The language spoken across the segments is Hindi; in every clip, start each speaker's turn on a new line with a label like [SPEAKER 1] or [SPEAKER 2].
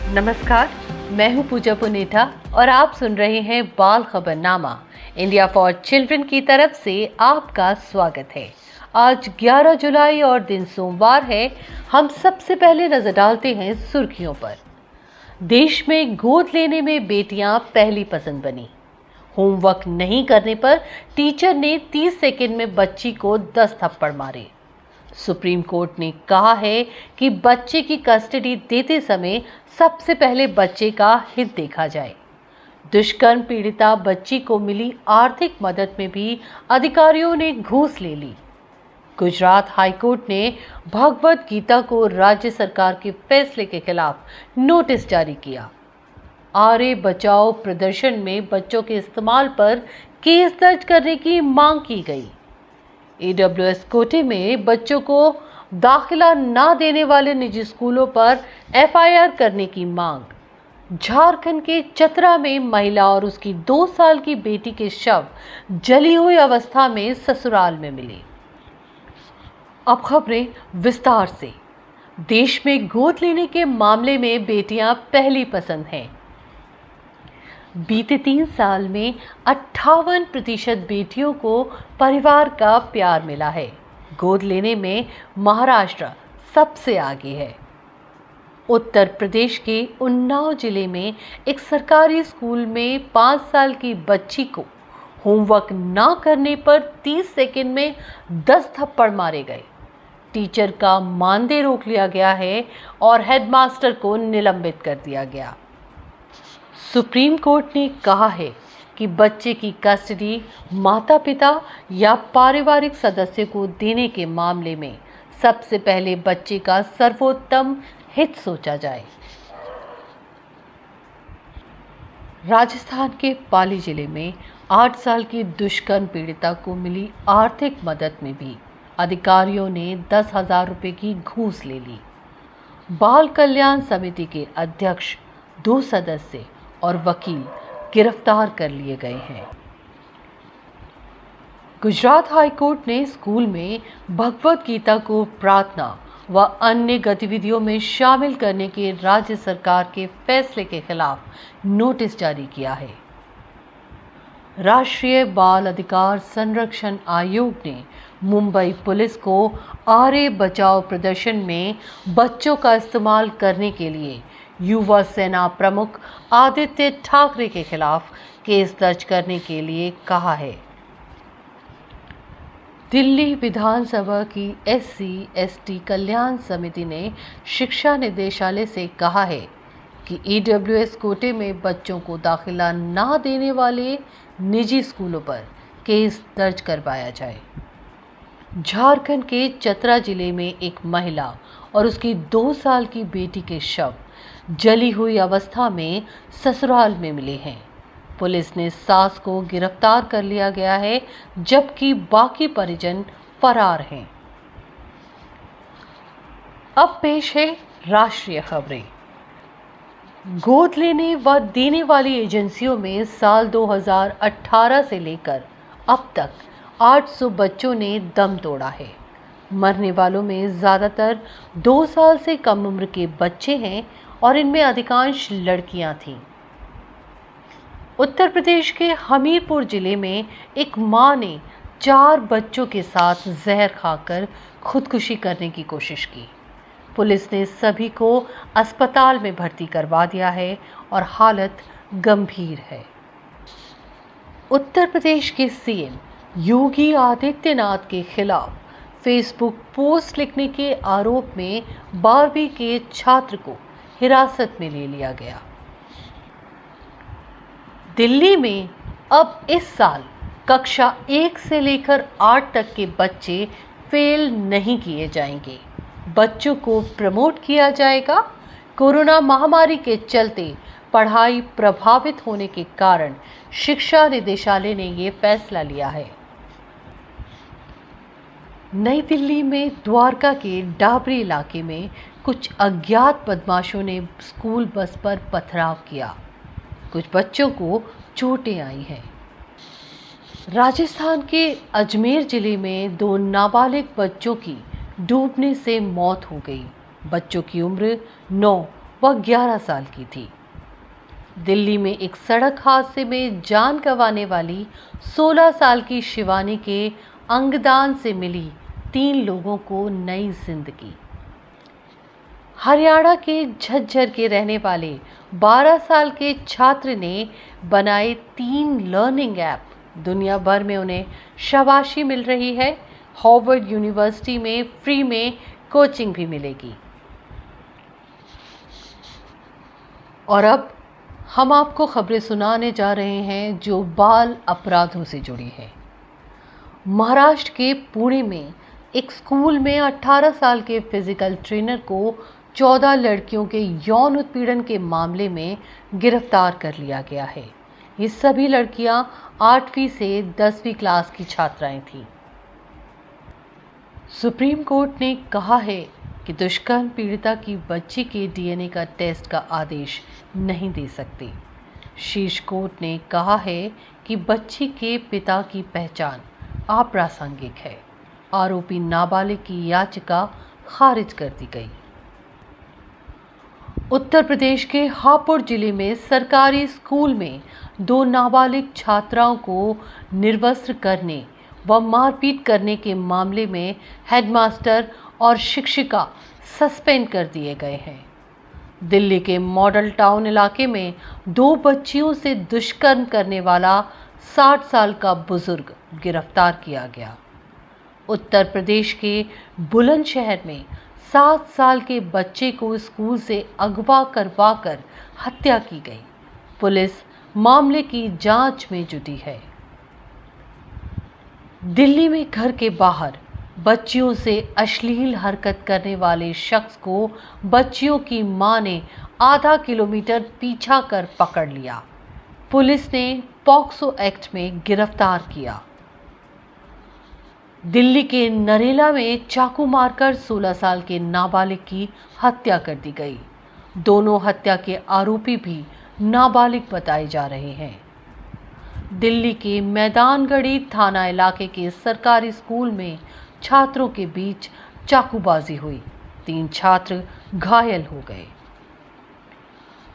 [SPEAKER 1] नमस्कार, मैं हूं पूजा पुनेठा और आप सुन रहे हैं बाल खबरनामा इंडिया फॉर चिल्ड्रन की तरफ से आपका स्वागत है। आज 11 जुलाई और दिन सोमवार है। हम सबसे पहले नजर डालते हैं सुर्खियों पर। देश में गोद लेने में बेटियां पहली पसंद बनी। होमवर्क नहीं करने पर टीचर ने 30 सेकंड में बच्ची को 10 थप्पड़ मारे। सुप्रीम कोर्ट ने कहा है कि बच्चे की कस्टडी देते समय सबसे पहले बच्चे का हित देखा जाए। दुष्कर्म पीड़िता बच्ची को मिली आर्थिक मदद में भी अधिकारियों ने घूस ले ली। गुजरात हाईकोर्ट ने भगवत गीता को राज्य सरकार के फैसले के खिलाफ नोटिस जारी किया। आर्य बचाओ प्रदर्शन में बच्चों के इस्तेमाल पर केस दर्ज करने की मांग की गई। AWS कोटे में बच्चों को दाखिला ना देने वाले निजी स्कूलों पर FIR करने की मांग। झारखंड के चतरा में महिला और उसकी 2 साल की बेटी के शव जली हुई अवस्था में ससुराल में मिले। अब खबरें विस्तार से। देश में गोद लेने के मामले में बेटियां पहली पसंद हैं। बीते 3 साल में 58% बेटियों को परिवार का प्यार मिला है। गोद लेने में महाराष्ट्र सबसे आगे है। उत्तर प्रदेश के उन्नाव जिले में एक सरकारी स्कूल में 5 साल की बच्ची को होमवर्क ना करने पर 30 सेकंड में 10 थप्पड़ मारे गए। टीचर का मानदेय रोक लिया गया है और हेडमास्टर को निलंबित कर दिया गया। सुप्रीम कोर्ट ने कहा है कि बच्चे की कस्टडी माता-पिता या पारिवारिक सदस्य को देने के मामले में सबसे पहले बच्चे का सर्वोत्तम हित सोचा जाए। राजस्थान के पाली जिले में 8 साल की दुष्कर्म पीड़िता को मिली आर्थिक मदद में भी अधिकारियों ने 10,000 रुपए की घूस ले ली। बाल कल्याण समिति के अध्यक्ष, 2 सदस्य और वकील गिरफ्तार कर लिए गए हैं। गुजरात हाईकोर्ट ने स्कूल में भगवत गीता को प्रार्थना व अन्य गतिविधियों में शामिल करने के राज्य सरकार के फैसले के खिलाफ नोटिस जारी किया है। राष्ट्रीय बाल अधिकार संरक्षण आयोग ने मुंबई पुलिस को आर्य बचाओ प्रदर्शन में बच्चों का इस्तेमाल करने के लिए युवा सेना प्रमुख आदित्य ठाकरे के खिलाफ केस दर्ज करने के लिए कहा है। दिल्ली विधानसभा की SC/ST कल्याण समिति ने शिक्षा निदेशालय से कहा है कि AWS कोटे में बच्चों को दाखिला ना देने वाले निजी स्कूलों पर केस दर्ज करवाया जाए। झारखंड के चतरा जिले में एक महिला और उसकी 2 साल की बेटी के शव जली हुई अवस्था में ससुराल में मिले हैं। पुलिस ने सास को गिरफ्तार कर लिया गया है, जबकि बाकी परिजन फरार हैं। अब पेश है राष्ट्रीय खबरें। गोद लेने व देने वाली एजेंसियों में साल 2018 से लेकर अब तक 800 बच्चों ने दम तोड़ा है। मरने वालों में ज़्यादातर 2 साल से कम उम्र के बच्चे हैं और इनमें अधिकांश लड़कियां थीं। उत्तर प्रदेश के हमीरपुर जिले में एक मां ने 4 बच्चों के साथ जहर खाकर खुदकुशी करने की कोशिश की। पुलिस ने सभी को अस्पताल में भर्ती करवा दिया है और हालत गंभीर है। उत्तर प्रदेश के CM योगी आदित्यनाथ के खिलाफ फेसबुक पोस्ट लिखने के आरोप में 12वीं के छात्र को हिरासत में ले लिया गया। दिल्ली में अब इस साल कक्षा 1 से लेकर 8 तक के बच्चे फेल नहीं किए जाएंगे। बच्चों को प्रमोट किया जाएगा। कोरोना महामारी के चलते पढ़ाई प्रभावित होने के कारण शिक्षा निदेशालय ने ये फैसला लिया है। नई दिल्ली में द्वारका के डाबरी इलाके में कुछ अज्ञात बदमाशों ने स्कूल बस पर पथराव किया। कुछ बच्चों को चोटें आई हैं। राजस्थान के अजमेर जिले में 2 नाबालिग बच्चों की डूबने से मौत हो गई। बच्चों की उम्र 9 वह 11 साल की थी। दिल्ली में एक सड़क हादसे में जान गंवाने वाली 16 साल की शिवानी के अंगदान से मिली 3 लोगों को नई जिंदगी। हरियाणा के झज्जर के रहने वाले 12 साल के छात्र ने बनाए 3 लर्निंग ऐप। दुनिया भर में उन्हें शाबाशी मिल रही है। हार्वर्ड यूनिवर्सिटी में फ्री में कोचिंग भी मिलेगी। और अब हम आपको खबरें सुनाने जा रहे हैं जो बाल अपराधों से जुड़ी हैं। महाराष्ट्र के पुणे में एक स्कूल में 18 साल के फिजिकल ट्रेनर को 14 लड़कियों के यौन उत्पीड़न के मामले में गिरफ्तार कर लिया गया है। ये सभी लड़कियां 8वीं से 10वीं क्लास की छात्राएं थीं। सुप्रीम कोर्ट ने कहा है कि दुष्कर्म पीड़िता की बच्ची के डीएनए का टेस्ट का आदेश नहीं दे सकते। शीर्ष कोर्ट ने कहा है कि बच्ची के पिता की पहचान अप्रासंगिक है। आरोपी नाबालिग की याचिका खारिज कर दी गई। उत्तर प्रदेश के हापुड़ जिले में सरकारी स्कूल में 2 नाबालिग छात्राओं को निर्वस्त्र करने व मारपीट करने के मामले में हेडमास्टर और शिक्षिका सस्पेंड कर दिए गए हैं। दिल्ली के मॉडल टाउन इलाके में 2 बच्चियों से दुष्कर्म करने वाला 60 साल का बुजुर्ग गिरफ्तार किया गया। उत्तर प्रदेश के बुलंदशहर में 7 साल के बच्चे को स्कूल से अगवा करवाकर हत्या की गई। पुलिस मामले की जांच में जुटी है। दिल्ली में घर के बाहर बच्चियों से अश्लील हरकत करने वाले शख्स को बच्चियों की मां ने आधा किलोमीटर पीछा कर पकड़ लिया। पुलिस ने पॉक्सो एक्ट में गिरफ्तार किया। दिल्ली के नरेला में चाकू मारकर 16 साल के नाबालिग की हत्या कर दी गई। दोनों हत्या के आरोपी भी नाबालिग बताए जा रहे हैं। दिल्ली के मैदानगढ़ी थाना इलाके के सरकारी स्कूल में छात्रों के बीच चाकूबाजी हुई। 3 छात्र घायल हो गए।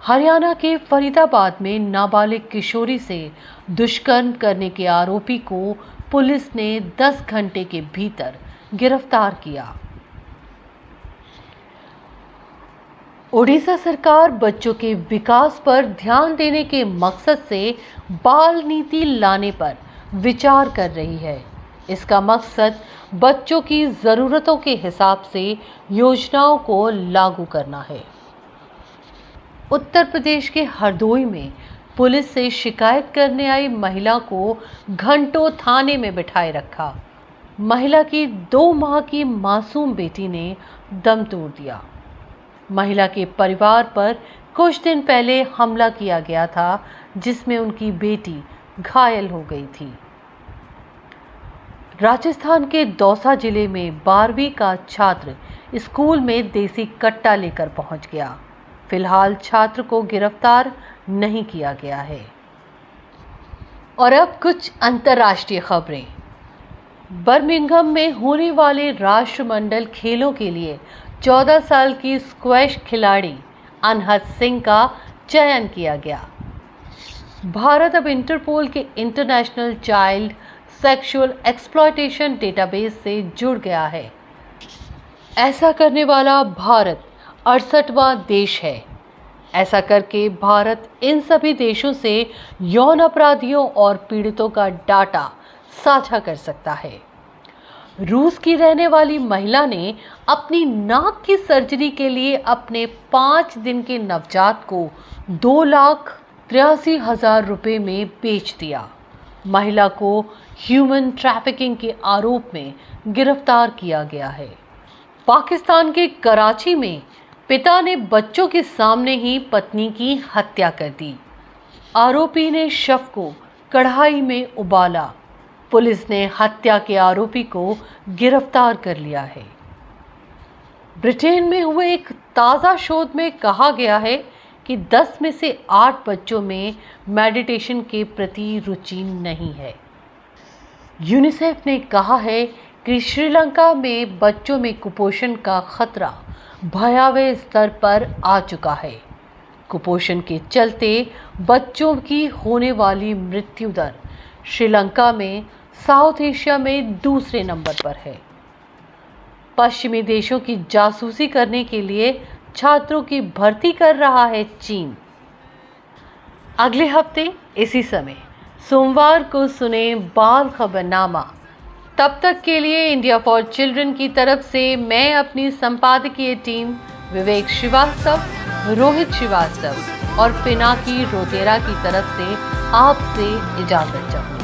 [SPEAKER 1] हरियाणा के फरीदाबाद में नाबालिग किशोरी से दुष्कर्म करने के आरोपी को पुलिस ने 10 घंटे के भीतर गिरफ्तार किया। ओडिशा सरकार बच्चों के विकास पर ध्यान देने के मकसद से बाल नीति लाने पर विचार कर रही है। इसका मकसद बच्चों की ज़रूरतों के हिसाब से योजनाओं को लागू करना है। उत्तर प्रदेश के हरदोई में पुलिस से शिकायत करने आई महिला को घंटों थाने में बिठाए रखा। महिला की 2 माह की मासूम बेटी ने दम तोड़ दिया। महिला के परिवार पर कुछ दिन पहले हमला किया गया था, जिसमें उनकी बेटी घायल हो गई थी। राजस्थान के दौसा जिले में 12वीं का छात्र स्कूल में देसी कट्टा लेकर पहुंच गया। फिलहाल छात्र को गिरफ्तार नहीं किया गया है। और अब कुछ अंतर्राष्ट्रीय खबरें। बर्मिंघम में होने वाले राष्ट्रमंडल खेलों के लिए 14 साल की स्क्वैश खिलाड़ी अनहद सिंह का चयन किया गया। भारत अब इंटरपोल के international child sexual exploitation database से जुड़ गया है। ऐसा करने वाला भारत 68वां देश है। ऐसा करके भारत इन सभी देशों से यौन अपराधियों और पीड़ितों का डाटा साझा कर सकता है। रूस की रहने वाली महिला ने अपनी नाक की सर्जरी के लिए अपने 5 दिन के नवजात को 2,83,000 रुपये में बेच दिया। महिला को ह्यूमन ट्रैफिकिंग के आरोप में गिरफ्तार किया गया है। पाकिस्तान के कराची में पिता ने बच्चों के सामने ही पत्नी की हत्या कर दी। आरोपी ने शव को कढ़ाई में उबाला। पुलिस ने हत्या के आरोपी को गिरफ्तार कर लिया है। ब्रिटेन में हुए एक ताज़ा शोध में कहा गया है कि 10 में से 8 बच्चों में मेडिटेशन के प्रति रुचि नहीं है। यूनिसेफ ने कहा है कि श्रीलंका में बच्चों में कुपोषण का खतरा भयावह स्तर पर आ चुका है। कुपोषण के चलते बच्चों की होने वाली मृत्यु दर श्रीलंका में साउथ एशिया में दूसरे नंबर पर है। पश्चिमी देशों की जासूसी करने के लिए छात्रों की भर्ती कर रहा है चीन। अगले हफ्ते इसी समय सोमवार को सुने बाल खबरनामा। तब तक के लिए इंडिया फॉर चिल्ड्रन की तरफ से मैं अपनी संपादकीय टीम विवेक श्रीवास्तव, रोहित श्रीवास्तव और पिनाकी रोतेरा की तरफ से आपसे इजाजत चाहूँगी।